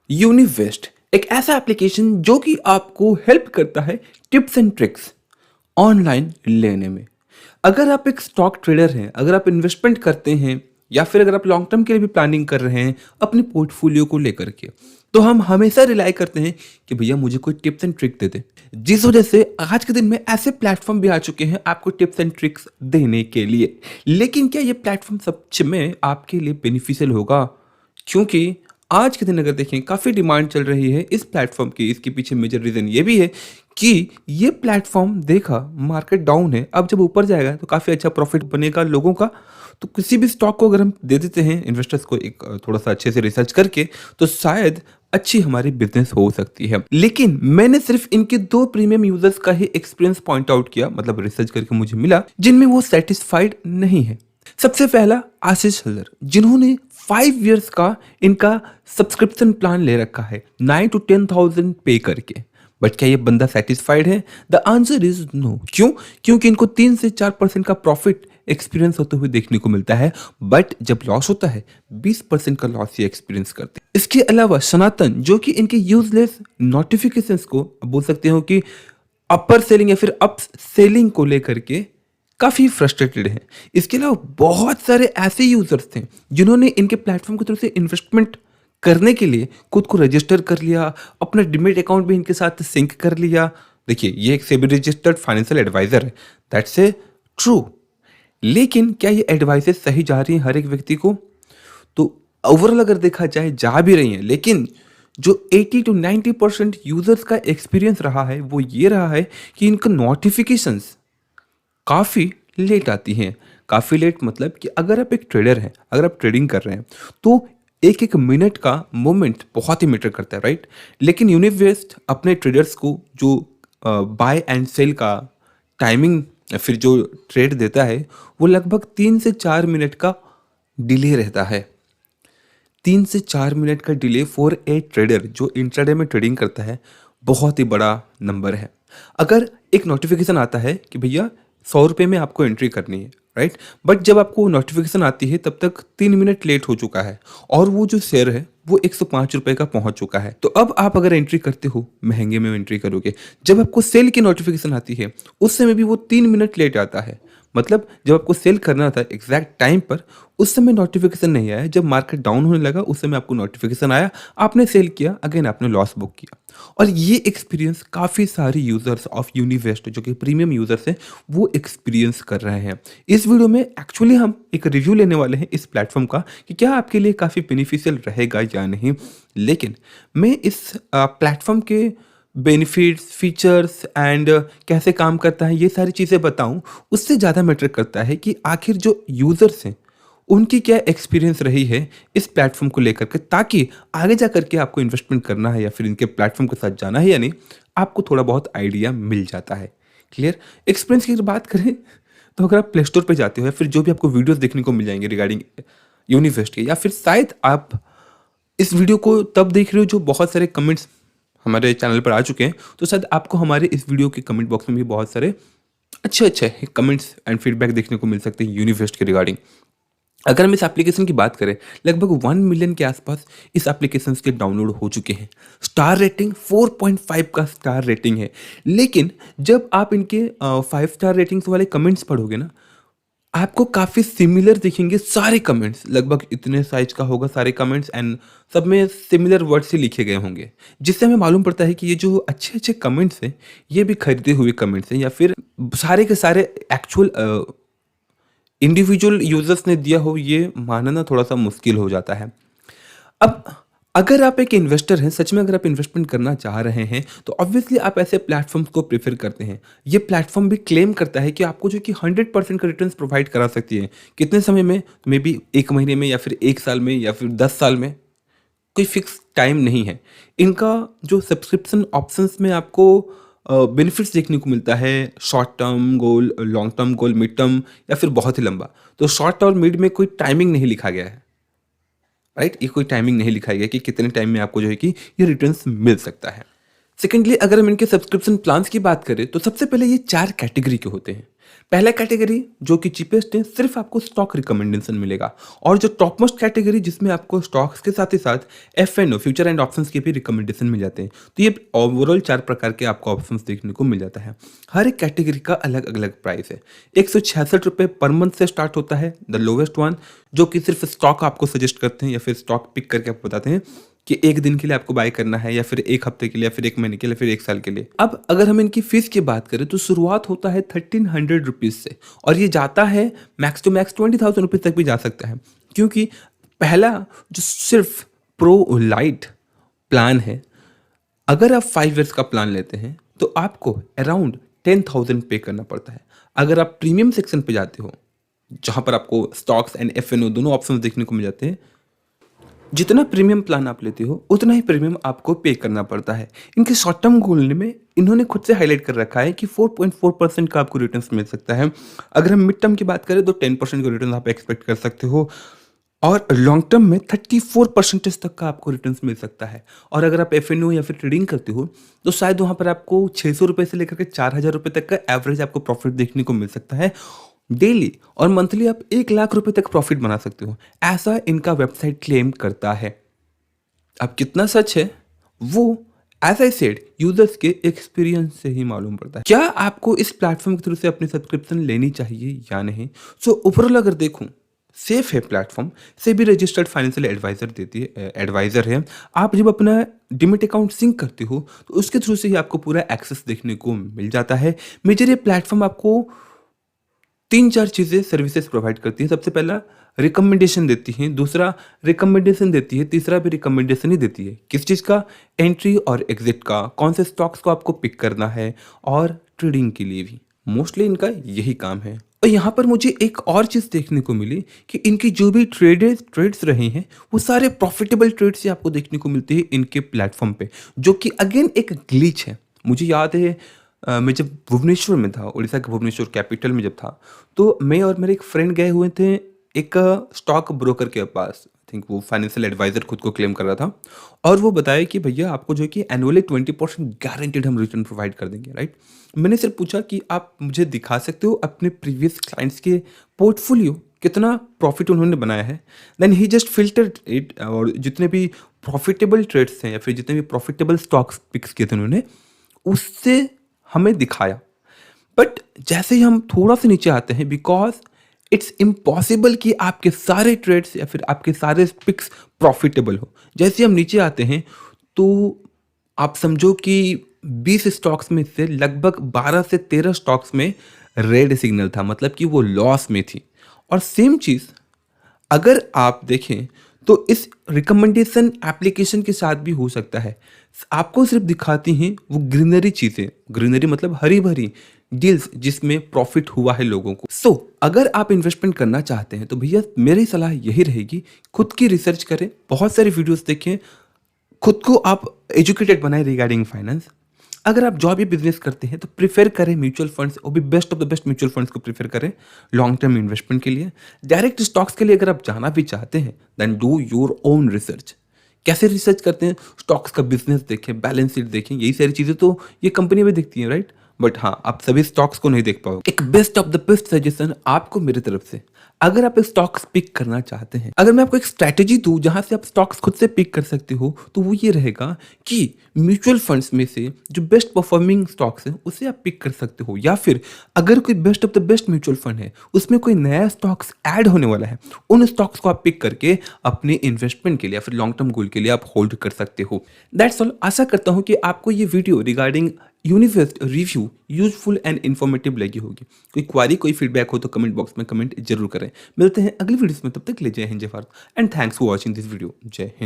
यूनिवेस्ट एक ऐसा एप्लीकेशन जो कि आपको हेल्प करता है टिप्स एंड ट्रिक्स ऑनलाइन लेने में। अगर आप एक स्टॉक ट्रेडर हैं, अगर आप इन्वेस्टमेंट करते हैं या फिर अगर आप लॉन्ग टर्म के लिए भी प्लानिंग कर रहे हैं अपने पोर्टफोलियो को लेकर के, तो हम हमेशा रिलाई करते हैं कि भैया मुझे कोई टिप्स एंड ट्रिक दे दे। जिस वजह से आज के दिन में ऐसे प्लेटफॉर्म भी आ चुके हैं आपको टिप्स एंड ट्रिक्स देने के लिए। लेकिन क्या ये प्लेटफॉर्म सच में आपके लिए बेनिफिशियल होगा? क्योंकि आज के दिन अगर देखें काफ़ी डिमांड चल रही है इस प्लेटफॉर्म की। इसके पीछे मेजर रीज़न ये भी है कि ये प्लेटफॉर्म देखा मार्केट डाउन है, अब जब ऊपर जाएगा तो काफ़ी अच्छा प्रॉफिट बनेगा लोगों का। तो किसी भी स्टॉक को अगर हम दे देते हैं इन्वेस्टर्स को एक थोड़ा सा अच्छे से रिसर्च करके, तो शायद अच्छी हमारी बिजनेस हो सकती है। लेकिन मैंने सिर्फ इनके 2 प्रीमियम यूजर्स का ही एक्सपीरियंस पॉइंट आउट किया, मतलब रिसर्च करके मुझे मिला जिनमें वो सेटिस्फाइड नहीं है। सबसे पहला आशीष हल्दर, जिन्होंने 5 इयर्स का इनका सब्सक्रिप्शन प्लान ले रखा है 9 to 10,000 पे करके। बट क्या ये बंदा सेटिस्फाइड है? The answer is no. क्यों? क्योंकि इनको 3 से 4% का प्रॉफिट एक्सपीरियंस होते हुए देखने को मिलता है, बट जब लॉस होता है 20% का लॉस ये एक्सपीरियंस करते हैं। इसके अलावा सनातन, जो कि इनके यूजलेस नोटिफिकेशंस को बोल सकते हो कि अपर सेलिंग या फिर अप सेलिंग को लेकर के काफ़ी फ्रस्ट्रेटेड हैं। इसके अलावा बहुत सारे ऐसे यूजर्स थे जिन्होंने इनके प्लेटफॉर्म की तरफ से इन्वेस्टमेंट करने के लिए खुद को रजिस्टर कर लिया, अपना डिमेट अकाउंट भी इनके साथ सिंक कर लिया। देखिए, ये एक सेबी रजिस्टर्ड फाइनेंशियल एडवाइजर है, दैट्स ए ट्रू। लेकिन क्या ये एडवाइसेस सही जा रही हैं हर एक व्यक्ति को? तो ओवरऑल अगर देखा जाए जा भी रही हैं, लेकिन जो 80 to 90% यूजर्स का एक्सपीरियंस रहा है वो ये रहा है कि इनका नोटिफिकेशंस काफ़ी लेट आती हैं। काफ़ी लेट मतलब कि अगर आप एक ट्रेडर हैं, अगर आप ट्रेडिंग कर रहे हैं, तो एक एक मिनट का मोमेंट बहुत ही मैटर करता है, राइट? लेकिन यूनिवेस्ट अपने ट्रेडर्स को जो बाय एंड सेल का टाइमिंग या फिर जो ट्रेड देता है, वो लगभग 3 से 4 मिनट का डिले रहता है। 3 से 4 मिनट का डिले फॉर ए ट्रेडर जो इंट्राडे में ट्रेडिंग करता है, बहुत ही बड़ा नंबर है। अगर एक नोटिफिकेशन आता है कि भैया 100 रुपये में आपको एंट्री करनी है, राइट? बट जब आपको नोटिफिकेशन आती है तब तक 3 मिनट लेट हो चुका है और वो जो शेयर है वो 105 रुपये का पहुंच चुका है। तो अब आप अगर एंट्री करते हो, महंगे में एंट्री करोगे। जब आपको सेल की नोटिफिकेशन आती है उस समय भी वो 3 मिनट लेट आता है। मतलब जब आपको सेल करना था एग्जैक्ट टाइम पर, उस समय नोटिफिकेशन नहीं आया। जब मार्केट डाउन होने लगा उस समय आपको नोटिफिकेशन आया, आपने सेल किया, अगेन आपने लॉस बुक किया। और ये एक्सपीरियंस काफ़ी सारे यूजर्स ऑफ यूनिवेस्ट जो कि प्रीमियम यूजर्स हैं वो एक्सपीरियंस कर रहे हैं। इस वीडियो में एक्चुअली हम एक रिव्यू लेने वाले हैं इस प्लेटफॉर्म का कि क्या आपके लिए काफ़ी बेनिफिशियल रहेगा या नहीं। लेकिन मैं इस प्लेटफॉर्म के बेनिफिट्स, फीचर्स एंड कैसे काम करता है ये सारी चीज़ें बताऊं, उससे ज़्यादा मैटर करता है कि आखिर जो यूज़र्स हैं उनकी क्या एक्सपीरियंस रही है इस प्लेटफॉर्म को लेकर के, ताकि आगे जा करके आपको इन्वेस्टमेंट करना है या फिर इनके प्लेटफॉर्म के साथ जाना है या नहीं, आपको थोड़ा बहुत आइडिया मिल जाता है। क्लियर? एक्सपीरियंस की अगर बात करें तो अगर आप प्ले स्टोर पर जाते हो या फिर जो भी आपको वीडियोज़ देखने को मिल जाएंगे रिगार्डिंग यूनिवेस्ट के, या फिर शायद आप इस वीडियो को तब देख रहे हो जो बहुत सारे कमेंट्स हमारे चैनल पर आ चुके हैं, तो शायद आपको हमारे इस वीडियो के कमेंट बॉक्स में भी बहुत सारे अच्छे अच्छे कमेंट्स एंड फीडबैक देखने को मिल सकते हैं यूनिवेस्ट के रिगार्डिंग। अगर हम इस एप्लीकेशन की बात करें, लगभग 1 मिलियन के आसपास इस एप्लीकेशन के डाउनलोड हो चुके हैं। स्टार रेटिंग 4.5 का स्टार रेटिंग है। लेकिन जब आप इनके 5 स्टार रेटिंग्स वाले कमेंट्स पढ़ोगे ना, आपको काफ़ी सिमिलर दिखेंगे सारे कमेंट्स। लगभग इतने साइज का होगा सारे कमेंट्स एंड सब में सिमिलर वर्ड्स ही लिखे गए होंगे, जिससे हमें मालूम पड़ता है कि ये जो अच्छे अच्छे कमेंट्स हैं ये भी खरीदे हुए कमेंट्स हैं या फिर सारे के सारे एक्चुअल इंडिविजुअल यूजर्स ने दिया हो, ये मानना थोड़ा सा मुश्किल हो जाता है। अब अगर आप एक इन्वेस्टर हैं, सच में अगर आप इन्वेस्टमेंट करना चाह रहे हैं, तो ऑब्वियसली आप ऐसे प्लेटफॉर्म्स को प्रेफर करते हैं। ये प्लेटफॉर्म भी क्लेम करता है कि आपको जो कि 100% का रिटर्न्स प्रोवाइड करा सकती है। कितने समय में? मे बी 1 महीने में या फिर 1 साल में या फिर 10 साल में, कोई फिक्स टाइम नहीं है। इनका जो सब्सक्रिप्शन ऑप्शंस में आपको बेनिफिट्स देखने को मिलता है, short term goal, long term goal, mid term या फिर बहुत ही लंबा। तो शॉर्ट और मिड में कोई टाइमिंग नहीं लिखा गया है, राइट? ये कोई टाइमिंग नहीं लिखा गया कि कितने टाइम में आपको जो है कि ये रिटर्न्स मिल सकता है। सेकेंडली, अगर हम इनके सब्सक्रिप्शन प्लान्स की बात करें तो सबसे पहले ये 4 कैटेगरी के होते हैं। पहला कैटेगरी जो कि चीपेस्ट है, सिर्फ आपको स्टॉक रिकमेंडेशन मिलेगा, और जो टॉप मोस्ट कैटेगरी जिसमें आपको स्टॉक्स के साथ ही साथ एफ फ्यूचर एंड ऑप्शंस के भी रिकमेंडेशन मिल जाते हैं। तो ये ओवरऑल 4 प्रकार के आपको ऑप्शंस देखने को मिल जाता है। हर एक कैटेगरी का अलग अलग प्राइस है। 166 रुपये पर मंथ से स्टार्ट होता है द लोवेस्ट वन, जो कि सिर्फ स्टॉक आपको सजेस्ट करते हैं या फिर स्टॉक पिक करके आपको बताते हैं कि एक दिन के लिए आपको बाय करना है, या फिर एक हफ्ते के लिए, या फिर एक महीने के लिए, फिर एक साल के लिए। अब अगर हम इनकी फीस की बात करें तो शुरुआत होता है 1300 रुपीज़ से, और ये जाता है मैक्स टू मैक्स 20,000 रुपीज़ तक भी जा सकता है, क्योंकि पहला जो सिर्फ प्रो लाइट प्लान है, अगर आप 5 ईयर्स का प्लान लेते हैं तो आपको अराउंड 10,000 पे करना पड़ता है। अगर आप प्रीमियम सेक्शन पे जाते हो, जहाँ पर आपको स्टॉक्स एंड एफ दोनों ऑप्शंस देखने को मिल जाते हैं, जितना प्रीमियम प्लान आप लेते हो उतना ही प्रीमियम आपको पे करना पड़ता है। इनके शॉर्ट टर्म गोल में इन्होंने खुद से हाईलाइट कर रखा है कि 4.4% का आपको रिटर्न्स मिल सकता है। अगर हम मिड टर्म की बात करें तो 10% का रिटर्न आप एक्सपेक्ट कर सकते हो, और लॉन्ग टर्म में 34% तक का आपको रिटर्न्स मिल सकता है। और अगर आप एफ या फिर ट्रेडिंग करते हो तो शायद वहाँ पर आपको 600 रुपये से लेकर के 4,000 रुपये तक का एवरेज आपको प्रॉफिट देखने को मिल सकता है डेली, और मंथली आप 1 लाख रुपए तक प्रॉफिट बना सकते हो, ऐसा इनका वेबसाइट क्लेम करता है। अब कितना सच है वो एज आई सेड यूजर्स के एक्सपीरियंस से ही मालूम पड़ता है। क्या आपको इस प्लेटफॉर्म के थ्रू से अपनी सब्सक्रिप्शन लेनी चाहिए या नहीं? सो ओवरऑल अगर देखूं, सेफ है प्लेटफॉर्म, से भी रजिस्टर्ड फाइनेंशियल एडवाइजर देती है, एडवाइजर है। आप जब अपना डिमिट अकाउंट सिंक करते हो तो उसके थ्रू से ही आपको पूरा एक्सेस देखने को मिल जाता है। मेजर ये प्लेटफॉर्म आपको 3-4 चीज़ें सर्विसेज प्रोवाइड करती है। सबसे पहला रिकमेंडेशन देती है, दूसरा रिकमेंडेशन देती है, तीसरा भी रिकमेंडेशन ही देती है। किस चीज़ का? एंट्री और एग्जिट का, कौन से स्टॉक्स को आपको पिक करना है, और ट्रेडिंग के लिए भी मोस्टली इनका यही काम है। और यहाँ पर मुझे एक और चीज़ देखने को मिली कि इनकी जो भी ट्रेड्स रहे हैं वो सारे प्रॉफिटेबल ट्रेड्स ही आपको देखने को मिलते हैं इनके प्लेटफॉर्म पे, जो कि अगेन एक ग्लिच है। मुझे याद है मैं जब भुवनेश्वर में था, उड़ीसा के भुवनेश्वर कैपिटल में जब था, तो मैं और मेरे एक फ्रेंड गए हुए थे एक स्टॉक ब्रोकर के पास। आई थिंक वो फाइनेंशियल एडवाइजर खुद को क्लेम कर रहा था, और वो बताया कि भैया आपको जो है कि एनुअली 20% गारंटेड हम रिटर्न प्रोवाइड कर देंगे, राइट। मैंने सिर्फ पूछा कि आप मुझे दिखा सकते हो अपने प्रीवियस क्लाइंट्स के पोर्टफोलियो, कितना प्रॉफिट उन्होंने बनाया है। Then he just filtered it, और जितने भी प्रॉफिटेबल ट्रेड्स हैं या फिर जितने भी प्रॉफिटेबल स्टॉक्स पिक्स किए थे उन्होंने, उससे हमें दिखाया। बट जैसे ही हम थोड़ा सा नीचे आते हैं, बिकॉज इट्स इम्पॉसिबल कि आपके सारे ट्रेड्स या फिर आपके सारे पिक्स प्रॉफिटेबल हो। जैसे हम नीचे आते हैं तो आप समझो कि 20 स्टॉक्स में से लगभग 12 से 13 स्टॉक्स में रेड सिग्नल था, मतलब कि वो लॉस में थी। और सेम चीज़ अगर आप देखें तो इस रिकमेंडेशन एप्लीकेशन के साथ भी हो सकता है। आपको सिर्फ दिखाती हैं वो ग्रीनरी चीज़ें, ग्रीनरी मतलब हरी भरी डील्स जिसमें प्रॉफिट हुआ है लोगों को। सो अगर आप इन्वेस्टमेंट करना चाहते हैं तो भैया मेरी सलाह यही रहेगी, खुद की रिसर्च करें, बहुत सारी वीडियोस देखें, खुद को आप एजुकेटेड बनाएं रिगार्डिंग फाइनेंस। अगर आप जॉब या बिजनेस करते हैं तो प्रीफर करें म्यूचुअल फंड्स, वो भी best of the best mutual funds को प्रीफर करें लॉन्ग टर्म इन्वेस्टमेंट के लिए। डायरेक्ट स्टॉक्स के लिए अगर आप जाना भी चाहते हैं then do your own research. कैसे रिसर्च करते हैं? स्टॉक्स का बिजनेस देखें, बैलेंस शीट देखें, यही सारी चीज़ें तो ये कंपनी में देखती हैं, राइट। बट हाँ, आप सभी स्टॉक्स को नहीं देख पाओगे। एक best of the best suggestion आपको मेरी तरफ से, अगर आप एक स्टॉक्स पिक करना चाहते हैं, अगर मैं आपको एक स्ट्रैटेजी दूं जहां से आप स्टॉक्स खुद से पिक कर सकते हो, तो वो ये रहेगा कि म्यूचुअल फंड्स में से जो बेस्ट परफॉर्मिंग स्टॉक्स हैं उसे आप पिक कर सकते हो, या फिर अगर कोई best of the best mutual fund है उसमें कोई नया स्टॉक्स ऐड होने वाला है, उन स्टॉक्स को आप पिक करके अपने इन्वेस्टमेंट के लिए या फिर लॉन्ग टर्म गोल के लिए आप होल्ड कर सकते हो। That's all. आशा करता हूँ कि आपको ये video regarding Univest review useful and informative लगी होगी। कोई क्वारी, कोई फीडबैक हो तो कमेंट बॉक्स में कमेंट जरूर करें। मिलते हैं अगली वीडियोस में, तब तक के लिए जय हिंद, जय Bharat, and thanks for watching this video. जय हिंद।